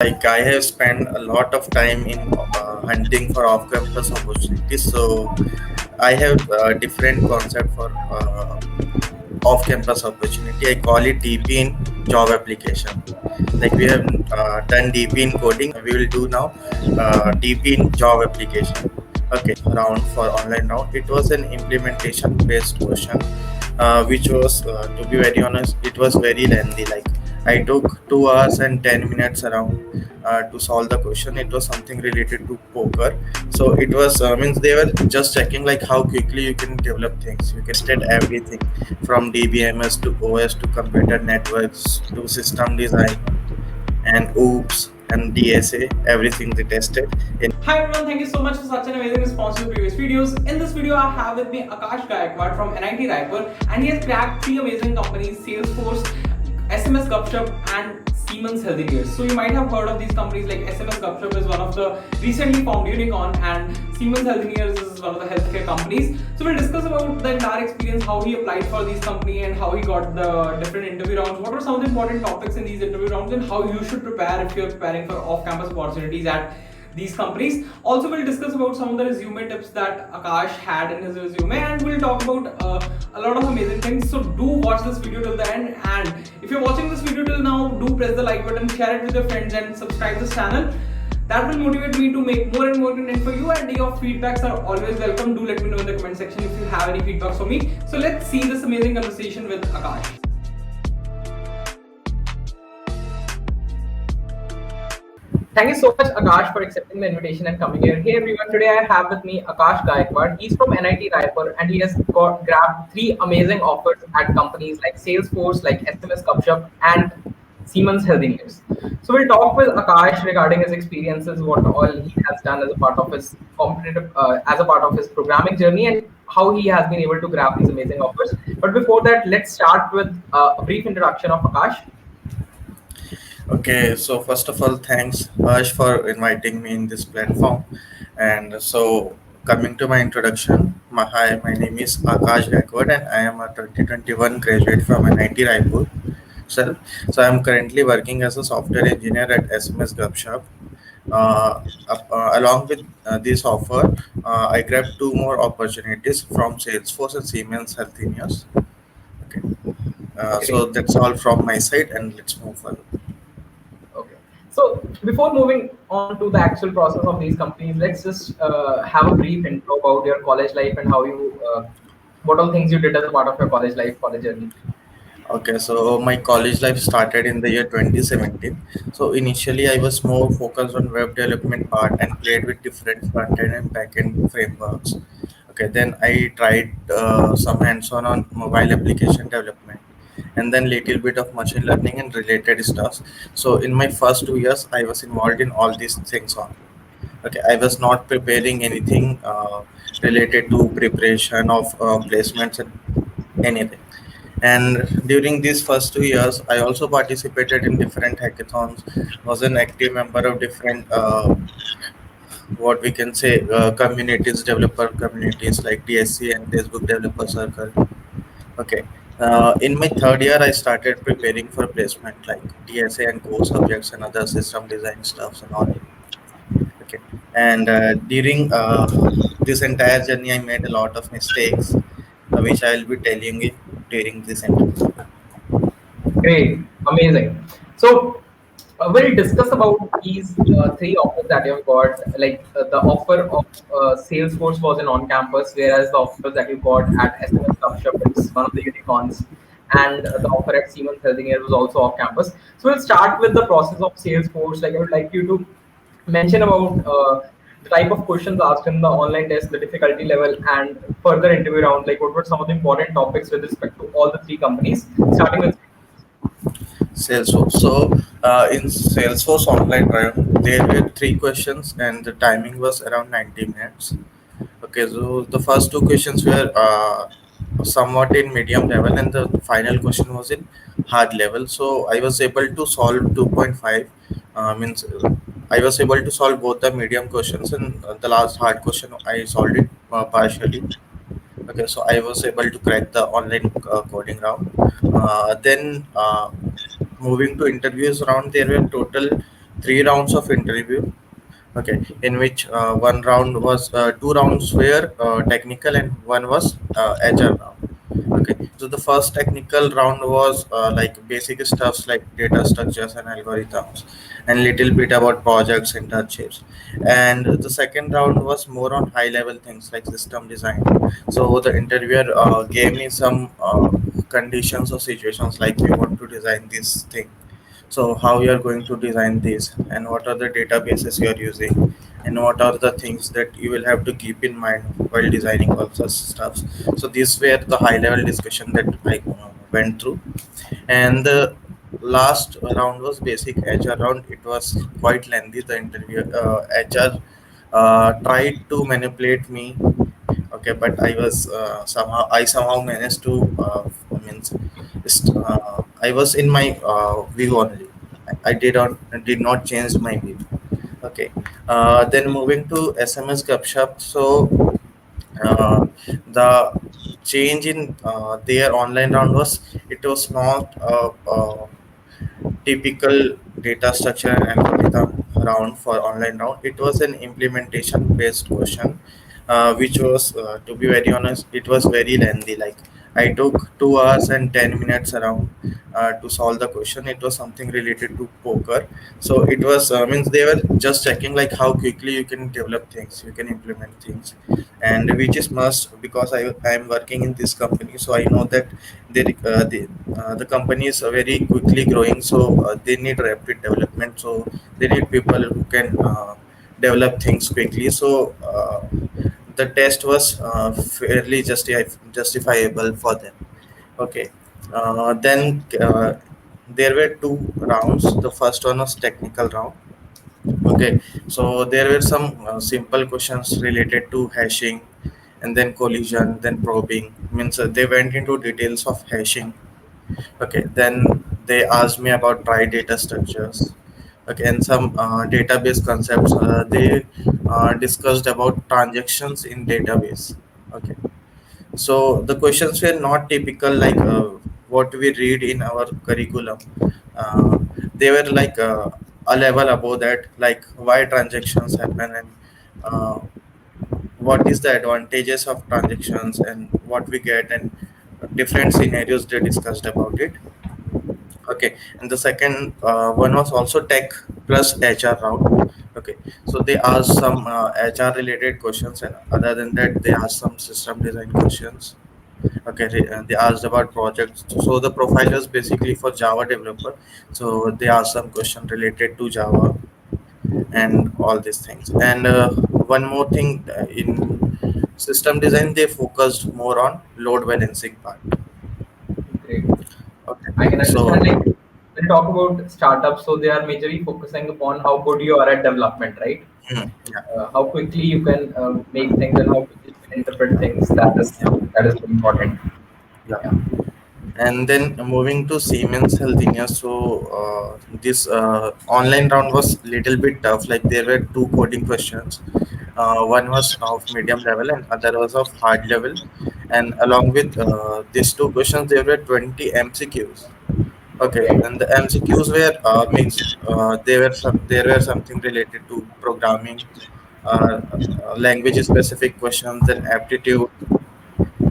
Like I have spent a lot of time in hunting for off-campus opportunities. So I have a different concept for off-campus opportunity. I call it DP in job application. Like we have done DP in coding, we will do now DP in job application. Okay, round for online round. It was an implementation-based question, which was, to be very honest, it was very lengthy. Like I took 2 hours and 10 minutes around to solve the question. It was something related to poker. So it was means they were just checking like how quickly you can develop things. You can tested everything from DBMS to OS to computer networks to system design and OOPS and DSA. Everything they tested in. Hi everyone, thank you so much for such an amazing response to the previous videos. In this video, I have with me Akash Gayakwad from NIT Raipur, and he has cracked three amazing companies: Salesforce, SMS Gupshup, and Siemens Healthineers. So you might have heard of these companies. Like SMS Gupshup is one of the recently formed unicorn, and Siemens Healthineers is one of the healthcare companies. So we'll discuss about the entire experience, how he applied for these companies, and how he got the different interview rounds. What are some of the important topics in these interview rounds, and how you should prepare if you're preparing for off-campus opportunities at these companies. Also, we'll discuss about some of the resume tips that Akash had in his resume, and we'll talk about a lot of amazing things. So do watch this video till the end, and if you're watching this video till now, do press the like button, share it with your friends, and subscribe this channel. That will motivate me to make more and more content for you, and your feedbacks are always welcome. Do let me know in the comment section if you have any feedbacks for me. So let's see this amazing conversation with Akash. Thank you so much, Akash, for accepting the invitation and coming here. Hey everyone, today I have with me Akash Gayakwad. He's from NIT Raipur, and he has grabbed three amazing offers at companies like Salesforce, like SMS Gupshup, and Siemens Healthineers. So we'll talk with Akash regarding his experiences, what all he has done as a part of his as a part of his programming journey, and how he has been able to grab these amazing offers. But before that, let's start with a brief introduction of Akash. Okay, so first of all, thanks Arsh for inviting me in this platform. And so coming to my introduction, hi, my name is Akash Gayakwad and I am a 2021 graduate from NIT Raipur. So I'm currently working as a software engineer at SMS Gupshup. Along with this offer, I grabbed two more opportunities from Salesforce and Siemens Healthineers. Okay, Okay. so that's all from my side, and let's move further. Okay. So before moving on to the actual process of these companies, let's just have a brief intro about your college life and how you, what all things you did as a part of your college life, college journey. Okay, so my college life started in the year 2017. So initially, I was more focused on web development part and played with different front end and back end frameworks. Okay, then I tried some hands-on on mobile application development, and then little bit of machine learning and related stuff. So in my first 2 years, I was involved in all these things on. Okay, I was not preparing anything related to preparation of placements and anything. And during these first 2 years, I also participated in different hackathons, was an active member of different, what we can say, communities, developer communities like DSC and Facebook Developer Circle. Okay. In my third year, I started preparing for placement like DSA and core subjects and other system design stuffs and all. Okay. And during this entire journey, I made a lot of mistakes, which I will be telling you during this interview. Great, amazing. So we'll discuss about these three offers that you've got. Like the offer of Salesforce was an on-campus, whereas the offer that you got at SMS Gupshup is one of the unicorns, and the offer at Siemens Healthineers was also off-campus. So we'll start with the process of Salesforce. Like I would like you to mention about the type of questions asked in the online test, the difficulty level, and further interview round. Like what were some of the important topics with respect to all the three companies, starting with. Salesforce. So in Salesforce online trial, there were three questions and the timing was around 90 minutes. Okay, so the first two questions were somewhat in medium level and the final question was in hard level. So I was able to solve 2.5, means I was able to solve both the medium questions and the last hard question I solved it partially. Okay, so I was able to crack the online coding round. Then moving to interviews round, there were total three rounds of interview. Okay, in which one round was two rounds were technical and one was HR round. Okay, so the first technical round was like basic stuffs like data structures and algorithms, and little bit about projects, internships. And the second round was more on high level things like system design. So the interviewer gave me some conditions or situations like we want to design this thing, so how you are going to design this, and what are the databases you are using, and what are the things that you will have to keep in mind while designing all such stuff. So these were the high level discussion that I went through. And the last round was basic HR round. It was quite lengthy. The interview HR tried to manipulate me. Okay, but I somehow managed to means I was in my view only. I did not change my view. Okay, then moving to SMS Gupshup. So uh, the change in their online round was, it was not typical data structure and algorithm round for online round. It was an implementation based question, which was, to be very honest, it was very lengthy. Like I took 2 hours and 10 minutes around to solve the question. It was something related to poker. So it was means they were just checking like how quickly you can develop things, you can implement things, and which is must because I am working in this company, so I know that the company is very quickly growing, so they need rapid development, so they need people who can develop things quickly. So the test was fairly justifiable for them. Okay, then there were two rounds. The first one was technical round. Okay, so there were some simple questions related to hashing, and then collision, then probing. Means they went into details of hashing. Okay, then they asked me about dry data structures. Okay, and some database concepts. They discussed about transactions in database. Okay, so the questions were not typical like what we read in our curriculum. Uh, they were like a level above that, like why transactions happen, and uh, what is the advantages of transactions and what we get, and different scenarios they discussed about it. Okay, and the second one was also tech plus HR round. Okay, so they asked some HR related questions, and other than that they asked some system design questions. Okay, they asked about projects. So the profile was basically for Java developer, so they asked some question related to Java and all these things. And one more thing, in system design they focused more on load balancing part. Great. Okay, I can understand, so like, when you talk about startups, so they are majorly focusing upon how good you are at development, right? yeah, How quickly you can make things and how quickly you can interpret things. That is very important. yeah. Yeah. And then moving to Siemens Healthineers. So this online round was little bit tough. Like there were two coding questions. One was of medium level and other was of hard level. And along with these two questions, there were 20 MCQs. Okay, Okay. and the MCQs were mixed. There were something related to programming, language specific questions, then aptitude.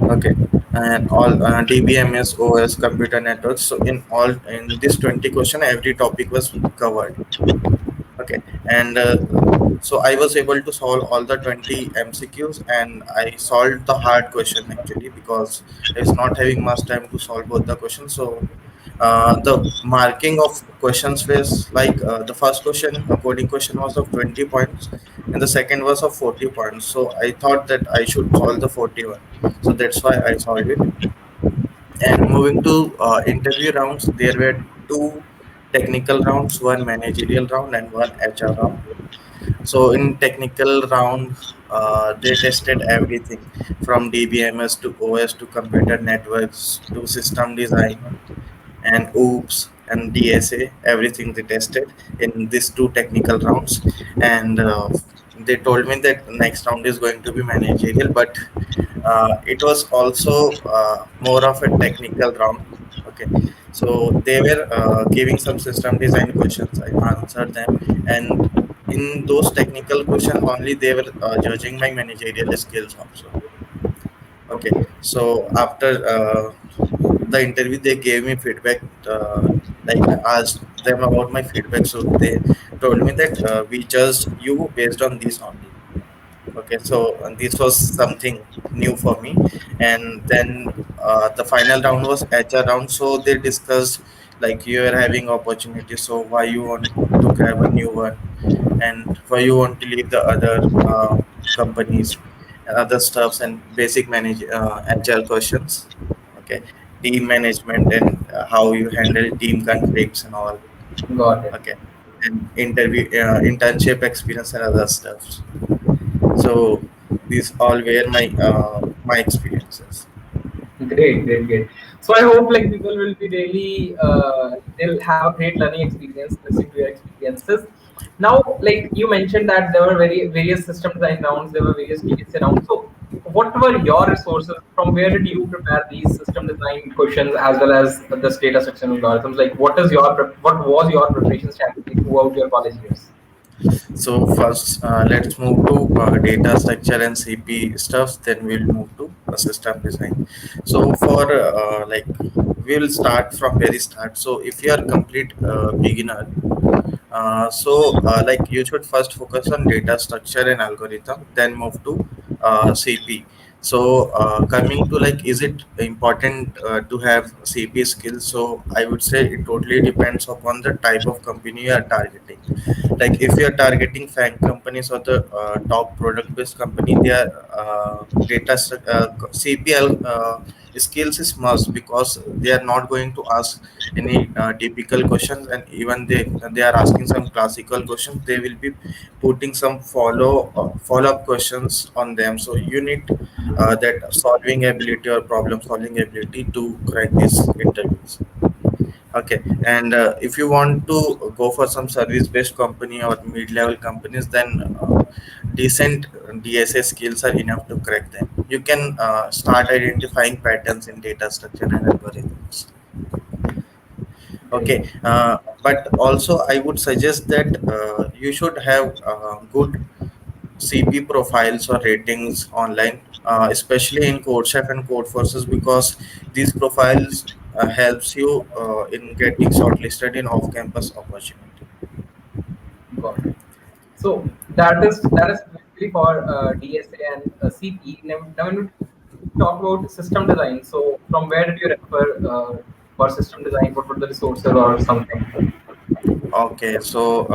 Okay, and all DBMS, OS, computer networks. So in this 20 question, every topic was covered. Okay, and so I was able to solve all the 20 MCQs, and I solved the hard question actually because I was not having much time to solve both the questions. So the marking of questions was like the first question, a coding question, was of 20 points, and the second was of 40 points. So I thought that I should solve the 41. So that's why I solved it. And moving to interview rounds, there were two technical rounds, one managerial round and one HR round. So in technical round, they tested everything from DBMS to OS to computer networks to system design and OOPS and DSA. Everything they tested in these two technical rounds, and they told me that next round is going to be managerial, but it was also more of a technical round. Okay, So they were giving some system design questions. I answered them, and in those technical questions only they were judging my managerial skills also. Okay, so after the interview, they gave me feedback. Like I asked them about my feedback, so they told me that we judged you based on this only. Okay, so this was something new for me. And then the final round was HR round. So they discussed like you are having opportunity, so why you want to grab a new one, and why you want to leave the other companies and other stuffs, and basic manage HR questions. Okay, team management, and how you handle team conflicts and all. Got it. Okay, and interview internship experience and other stuff. So these all were my experiences. Great, great, great. So I hope like people will be really they'll have a great learning experience listening to your experiences. Now, like you mentioned that there were various system design rounds, there were various DSA rounds. So what were your resources? From where did you prepare these system design questions as well as the data structure algorithms? Like what was your preparation strategy throughout your college years? So first, let's move to data structure and CP stuff. Then we'll move to system design. So for like we'll start from very start. So if you are complete beginner, like you should first focus on data structure and algorithm, then move to CP. So coming to like, is it important to have CP skills? So I would say it totally depends upon the type of company you are targeting. Like if you are targeting FANG companies or the top product based company, their CPL skills is must, because they are not going to ask any typical questions, and even they are asking some classical questions, they will be putting some follow up questions on them. So you need that solving ability or problem solving ability to crack these interviews. Okay, and if you want to go for some service-based company or mid-level companies, then decent DSA skills are enough to crack them. You can start identifying patterns in data structure and algorithms. Great. Okay, but also I would suggest that you should have good CP profiles or ratings online, especially in CodeChef and CodeForces, because these profiles helps you in getting shortlisted in off-campus opportunity. Got it. So that is basically for DSA and CP. Now when we talk about system design, so from where did you refer for system design? What were the resources or something? Okay, so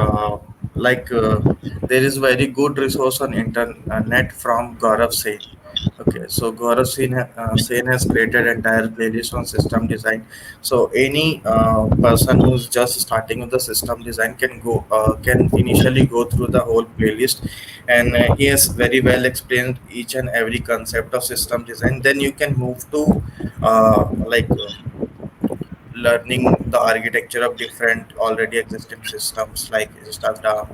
there is very good resource on internet from Gaurav Sen. Okay, so Gaurav Sen has created entire playlist on system design. So any person who's just starting with the system design can initially go through the whole playlist, and he has very well explained each and every concept of system design. Then you can move to learning the architecture of different already existing systems like Instagram,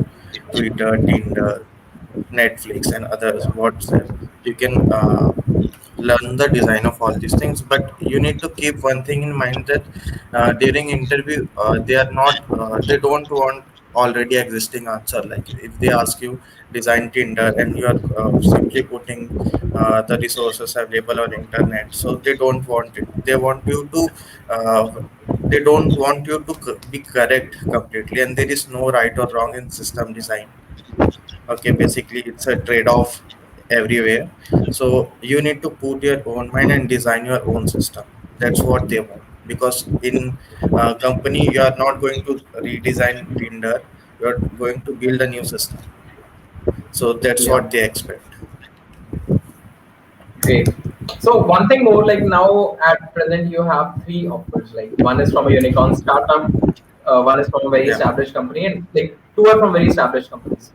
Twitter, Tinder, Netflix, and others, WhatsApp. You can learn the design of all these things, but you need to keep one thing in mind, that during interview they don't want already existing answer. Like if they ask you design Tinder, and you are simply putting the resources available on internet, so they don't want it. Uh, they don't want you to be correct completely, and there is no right or wrong in system design. Okay, basically it's a trade-off everywhere. So you need to put your own mind and design your own system. That's what they want, because in company you are not going to redesign Tinder, you are going to build a new system. So that's Yeah. what they expect. Great. So one thing more, like now at present you have three offers. Like one is from a unicorn startup, one is from a very Yeah. established company, and like two are from very established companies.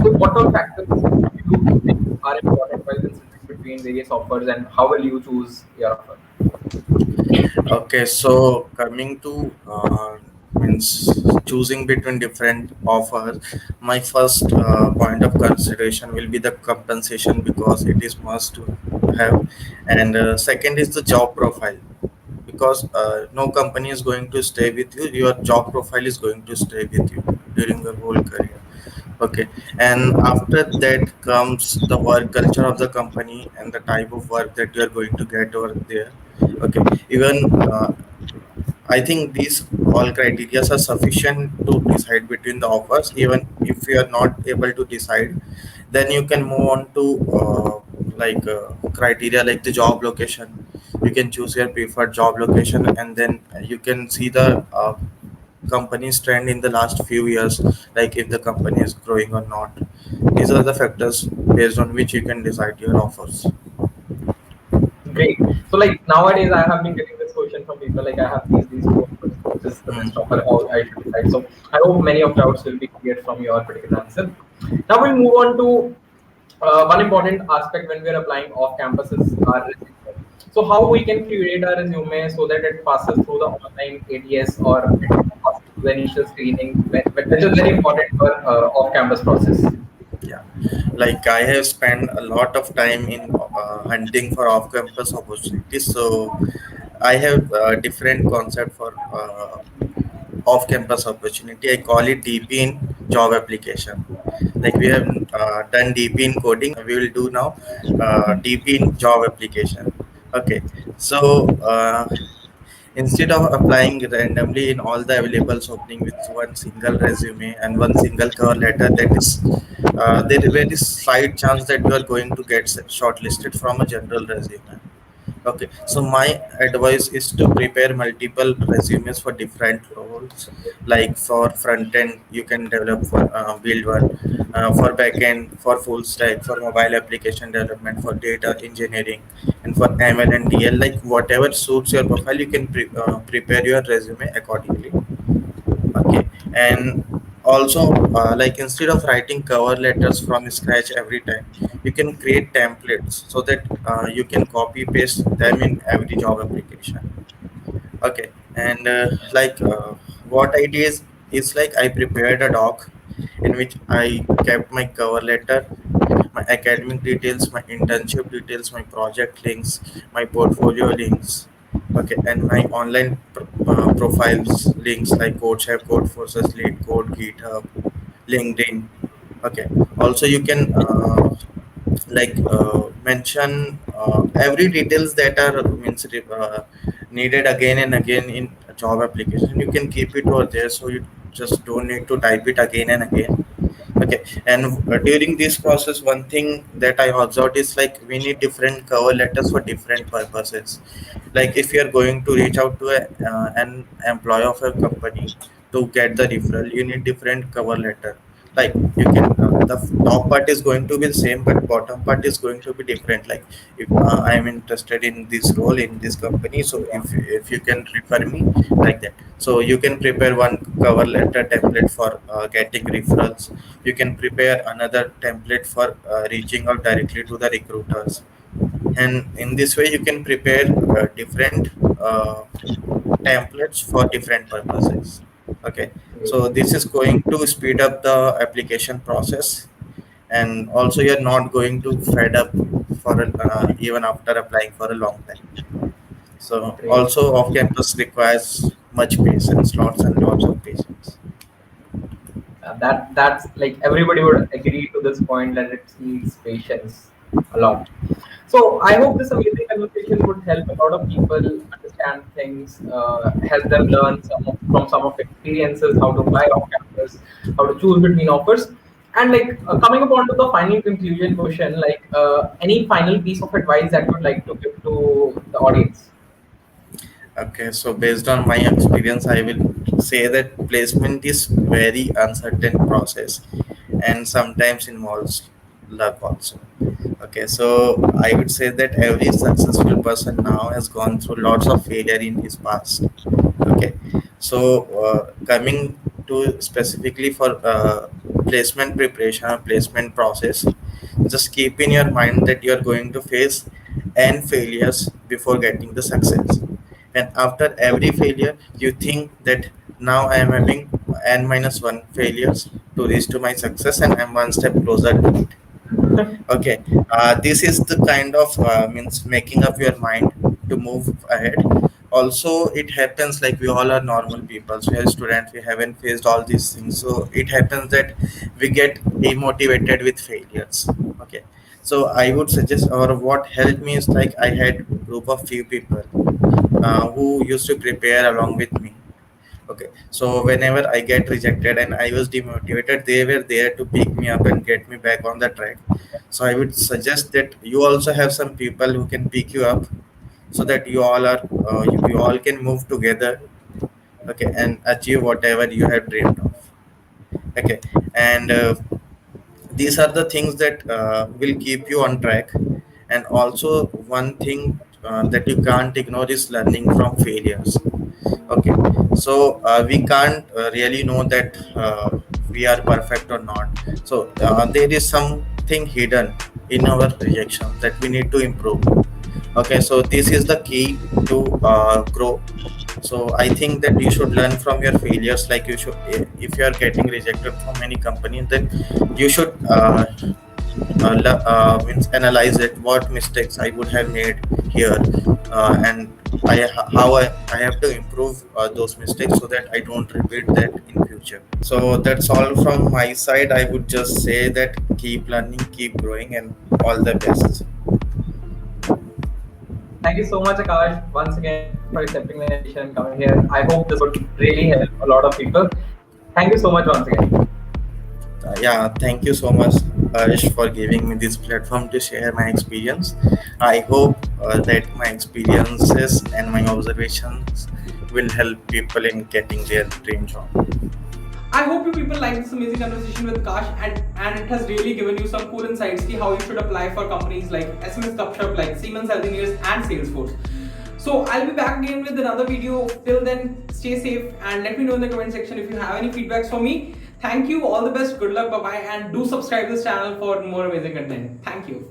So what all factors do you think are important while considering between various offers, and how will you choose your offer? Okay, so coming to means choosing between different offers, my first point of consideration will be the compensation, because it is must to have, and second is the job profile, because no company is going to stay with you. Your job profile is going to stay with you during your whole career. Okay, and after that comes the work culture of the company and the type of work that you are going to get over there. Okay, even I think these all criteria are sufficient to decide between the offers. Even if you are not able to decide, then you can move on to criteria like the job location. You can choose your preferred job location, and then you can see the company's trend in the last few years, like if the company is growing or not. These are the factors based on which you can decide your offers. Great. So like nowadays, I have been getting this question from people like I have these two offers. Which is the best offer? How I should decide? So I hope many of doubts will be cleared from your particular answer. Now we'll move on to one important aspect when we're applying off campus is our resume. So how we can curate our resume so that it passes through the online ATS or it passes through the initial screening, which is very important for off campus process. Yeah, like I have spent a lot of time in hunting for off-campus opportunities. So I have a different concept for off-campus opportunity. I call it DP in job application. Like we have done DP in coding, we will do now DP in job application. Okay, so instead of applying randomly in all the available opening with one single resume and one single cover letter, that is there is very slight chance that you are going to get shortlisted from a general resume. Okay, so my advice is to prepare multiple resumes for different roles. Like for front end, you can develop for build one, for back end, for full stack, for mobile application development, for data engineering, and for ML and DL. Like whatever suits your profile, you can prepare your resume accordingly. Okay, and also like instead of writing cover letters from scratch every time, you can create templates so that you can copy paste them in every job application. Okay, and what I did is like I prepared a doc in which I kept my cover letter, my academic details, my internship details, my project links, my portfolio links. Okay, and my online profiles links like Codeshare, Codeforces, Lead Code, GitHub, LinkedIn. Okay, also you can mention every details that are means needed again and again in a job application. You can keep it over there, so you just don't need to type it again and again. Okay, and during this process, one thing that I observed is like we need different cover letters for different purposes. Like if you are going to reach out to an employee of a company to get the referral, you need different cover letter. Like you can the top part is going to be the same, but bottom part is going to be different. Like if I am interested in this role in this company, so if you can refer me, like that. So you can prepare one cover letter template for getting referrals. You can prepare another template for reaching out directly to the recruiters, and in this way you can prepare different templates for different purposes. Okay, so this is going to speed up the application process, and also you're not going to fed up for even after applying for a long time. So Great. also off campus requires much patience, lots and lots of patience. That's like everybody would agree to this point that it needs patience a lot. So I hope this amazing conversation would help a lot of people understand things, help them learn from some of experiences, how to apply off campus, how to choose between offers. And like coming upon to the final conclusion question, like any final piece of advice that you would like to give to the audience? Okay, so based on my experience, I will say that placement is very uncertain process and sometimes involves luck also. Okay, so I would say that every successful person now has gone through lots of failure in his past. Okay, so coming to specifically for placement preparation or placement process, just keep in your mind that you are going to face n failures before getting the success, and after every failure you think that now I am having n minus 1 failures to reach to my success, and I'm one step closer to it. Okay, this is the kind of means making up your mind to move ahead. also it happens like we all are normal people, so as students we haven't faced all these things, so it happens that we get demotivated with failures. Okay, so I would suggest, or what helped me is like I had group of few people who used to prepare along with me. Okay, so whenever I get rejected and I was demotivated, they were there to pick me up and get me back on the track. So I would suggest that you also have some people who can pick you up, so that you all can move together. Okay, and achieve whatever you have dreamed of. Okay, and these are the things that will keep you on track. And also one thing that you can't ignore is learning from failures. Okay, so we can't really know that we are perfect or not. So there is something hidden in our rejection that we need to improve. Okay, so this is the key to grow. So I think that you should learn from your failures. Like you should, if you are getting rejected from any company, then you should means analyze it, what mistakes I would have made here, and I have to improve those mistakes so that I don't repeat that in future. So that's all from my side. I would just say that keep learning, keep growing, and all the best. Thank you so much, Akash, once again for accepting the invitation and coming here. I hope this would really help a lot of people. Thank you so much once again. Yeah, thank you so much, Arsh, for giving me this platform to share my experience. I hope that my experiences and my observations will help people in getting their dream job. I hope you people like this amazing conversation with Kash, and it has really given you some cool insights to how you should apply for companies like SMS Gupshup, like Siemens Healthineers and Salesforce. So I'll be back again with another video. Till then, stay safe and let me know in the comment section if you have any feedbacks for me. Thank you, all the best, good luck, bye bye, and do subscribe to this channel for more amazing content. Thank you.